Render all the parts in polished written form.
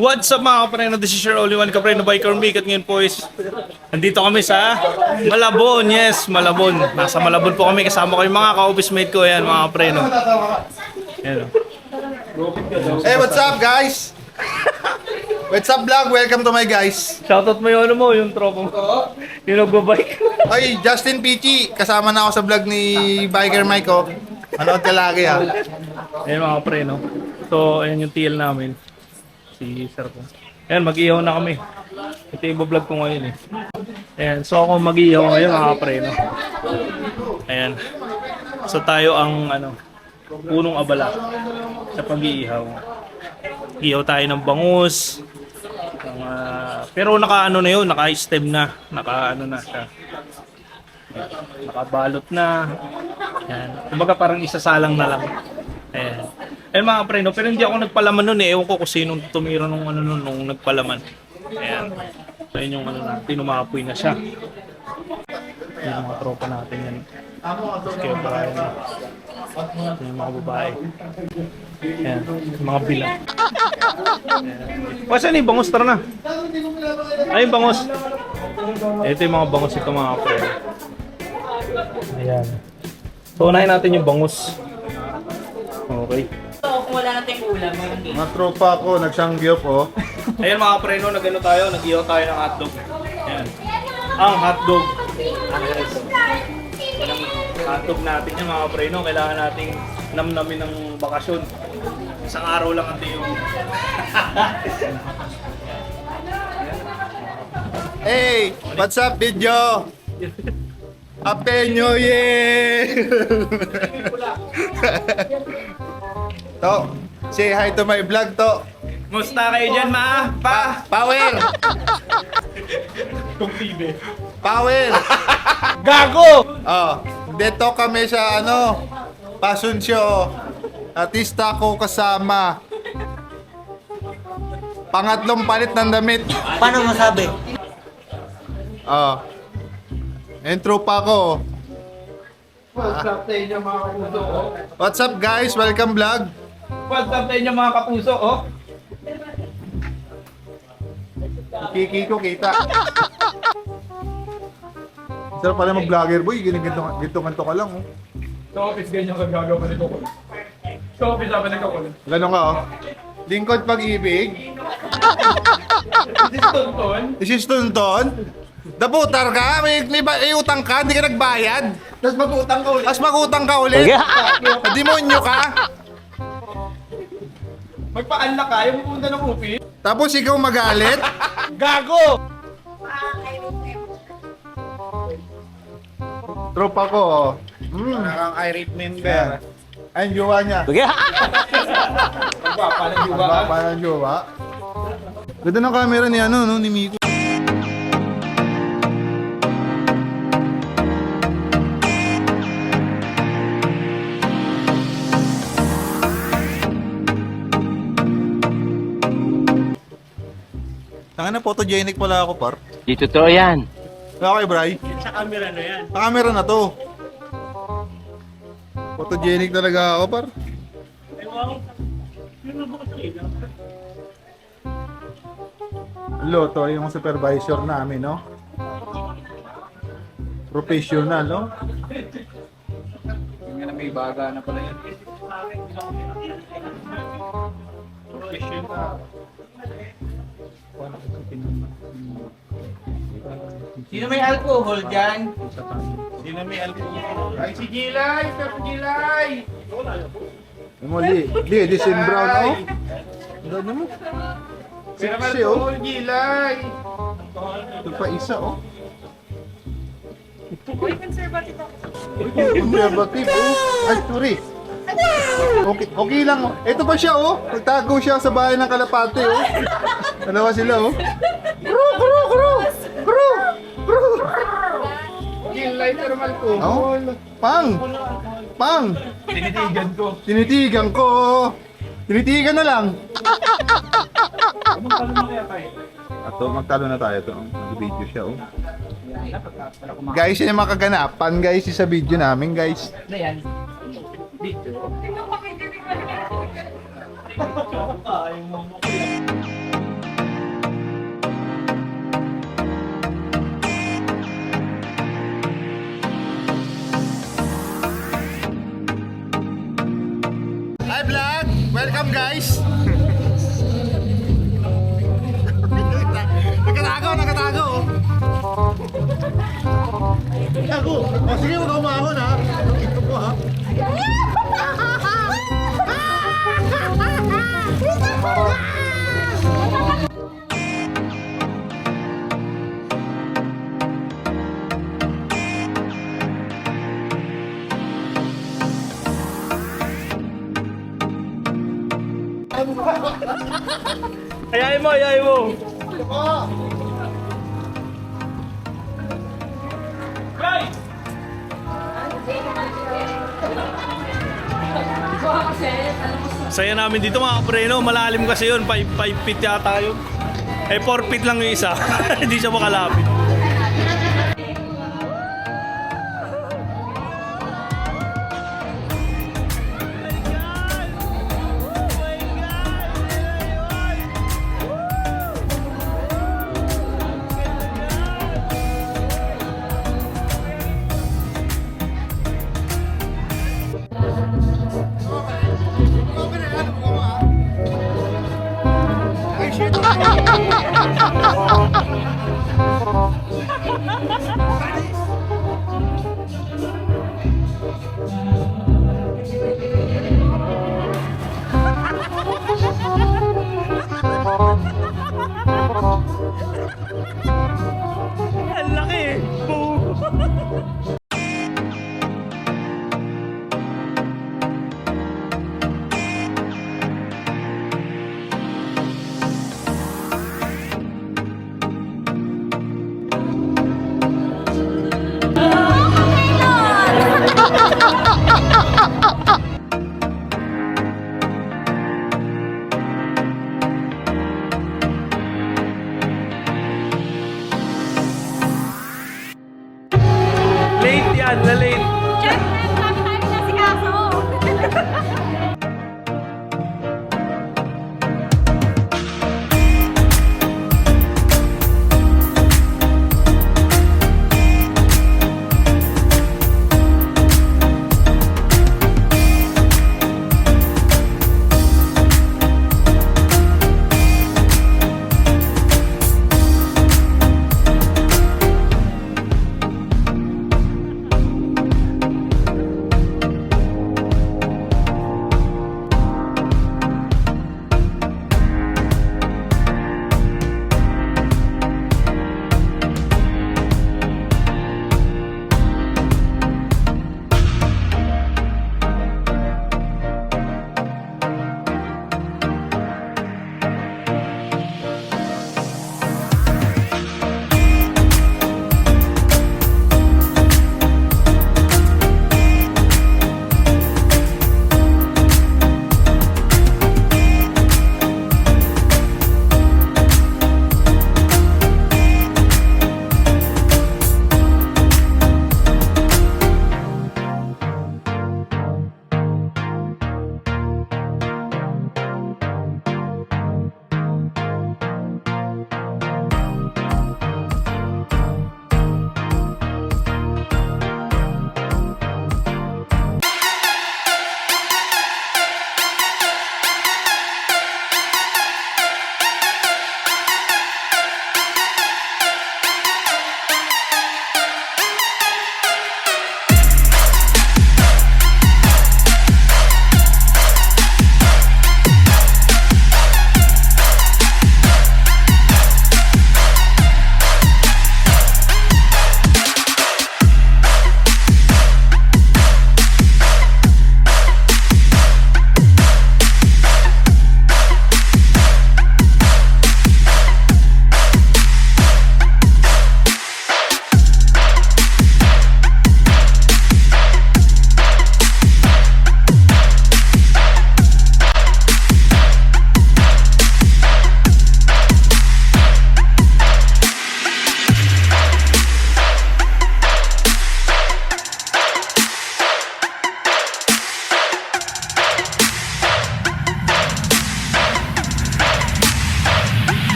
What's up mga kapreno? This is your only one kapreno biker Mick at ngayon po is nandito kami sa Malabon. Yes, Malabon. Nasa Malabon po kami kasama ko yung mga ka-office mate ko. Ayan mga kapreno. Ayan. Hey, what's up guys? What's up vlog? Welcome to my guys. Shoutout mo yung ano mo, yung tropa mo. Yung nagbabike. Ay, Justin Pichi. Kasama na ako sa vlog ni Biker Mike oh. Manood ka lagi ha. Ayan mga kapreno. So, ayan yung TL namin. Si sir ko. Ayan, mag-ihaw na kami. Ito yung vlog ko ngayon eh. Ayan, so ako mag-ihaw ngayon mga kapreno. Ayan. So tayo ang punong abala sa pag-iihaw. Ihaw tayo ng bangus. Pero naka na yun, naka-stem na. Naka na siya. Nakabalot na. Ayan. Kumbaga parang isasalang na lang. Ayan. Ayan mga preno, pero hindi ako nagpalaman nun eh. Ewan ko kung sinong tumira nung nung nagpalaman. Ayan. So yun yung tinumapoy na siya. Ayan yung mga tropa natin yan. Kaya parang yung mga babae. Ayan, yung mga bilang. Saan yung bangus? Tara na. Ay, yung bangus. Ito yung mga bangus ito mga preno. Ayan. So unahin natin yung bangus. Okay. Kung wala nating ulam, Mga tropa ko, nagsangyop oh. Ayan mga preno, nag-ihaw tayo ng hotdog. Ayan. Ang hotdog. Hotdog natin yung mga preno, kailangan nating namnamin ng bakasyon. Isang araw lang ang tiyo. Hey, what's up video? Happy New Year! To, say hi to my vlog to. Musta kayo dyan Power! Kung TV. Power! Gago! Oh, dito kami sa Passion Show. Artista ko kasama. Pangatlong palit ng damit. Paano masabi? Oh. Intro pa ko. What's up sa inyo mga kapuso? What's up guys? Welcome vlog. What's up sa inyo mga kapuso? Kiki ko kita. Sarap pala mag-vlogger boy. Ginto-ganto ka lang oh. Sa office ganyan ka gagawa nito ko. Sa office sabi nagkakulit. Ganon ka oh. Lingkod pag-ibig. This is Tonton. This is Tonton. Daputar ka? May utang ka? Hindi ka nagbayad? Tapos mag-utang ka ulit. Tapos mag-utang ka ulit? Demonyo ka? Magpa-unlock ka, yung pupunta ng office. Tapos ikaw magalit? Gago! Tropa ko oh. Parang irate member. Ayun, jowa niya. Magpapa ng juba. Parang jowa. Ganda ng camera ni ni Miko. Tanga na photogenic pala ako, par. Di totoo yan. Okay, Bray. Sa camera na yan. Sa camera na to. Photogenic talaga ako, par. Loto, yung supervisor namin, no? Professional, no? Yung na may baga na pala yan. Professional. Sino may alcohol dyan? Sino may alcohol? Ay, si Gilay! Sir Gilay! Muli, this in brown, oh. Ang ganda mo. Sexy, oh. Gilay! Ito pa isa, oh. Uy, conservative ako. Conservative, oh. Ay, sorry. Okay lang, oh. Ito pa siya, oh. Nagtago siya sa bahay ng kalapate, oh. Dalawa sila, oh. Kru! Gilay thermal ko. Oh, Pang! Tinitigan ko. Tinitigan na lang. Magtalo na tayo to. Nag-video siya, oh. Guys, yun yung makaganapan, guys, sa video namin, guys. Ano yan? Dito. guys. Nakatago. Tago. O sige, huwag ako maahon ha. Ito po ha. Ayayin mo, ayayin mo. Guys! Saya namin dito mga kapreno, malalim kasi yun, 5 feet yata yun. Eh 4 feet lang yung isa, hindi siya makalapit. Ang laki! Boom! Late yan, na late. Siyempre, marami tayo nasikaso.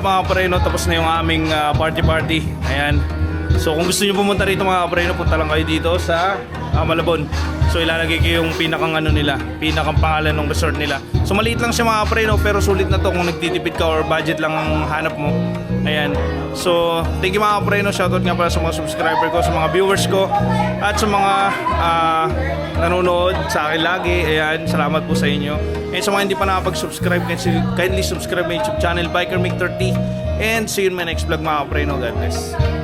mga kapreno, tapos na yung aming party. Ayan. So kung gusto niyo pumunta rito mga kapreno, punta lang kayo dito sa Malabon. So ilalagay ko yung pinakang pinakang pangalan ng resort nila. So maliit lang siya mga kapreno, pero sulit na to kung nagtitipid ka or budget lang ang hanap mo. Ayan. So thank you mga kapreno. Shoutout nga pala sa mga subscriber ko, sa mga viewers ko, at sa mga nanonood sa akin lagi. Ayan, salamat po sa inyo. And sa mga hindi pa nakapag-subscribe, kindly subscribe my YouTube channel, Biker Mig 30. And see you in my next vlog mga kapreno. God bless.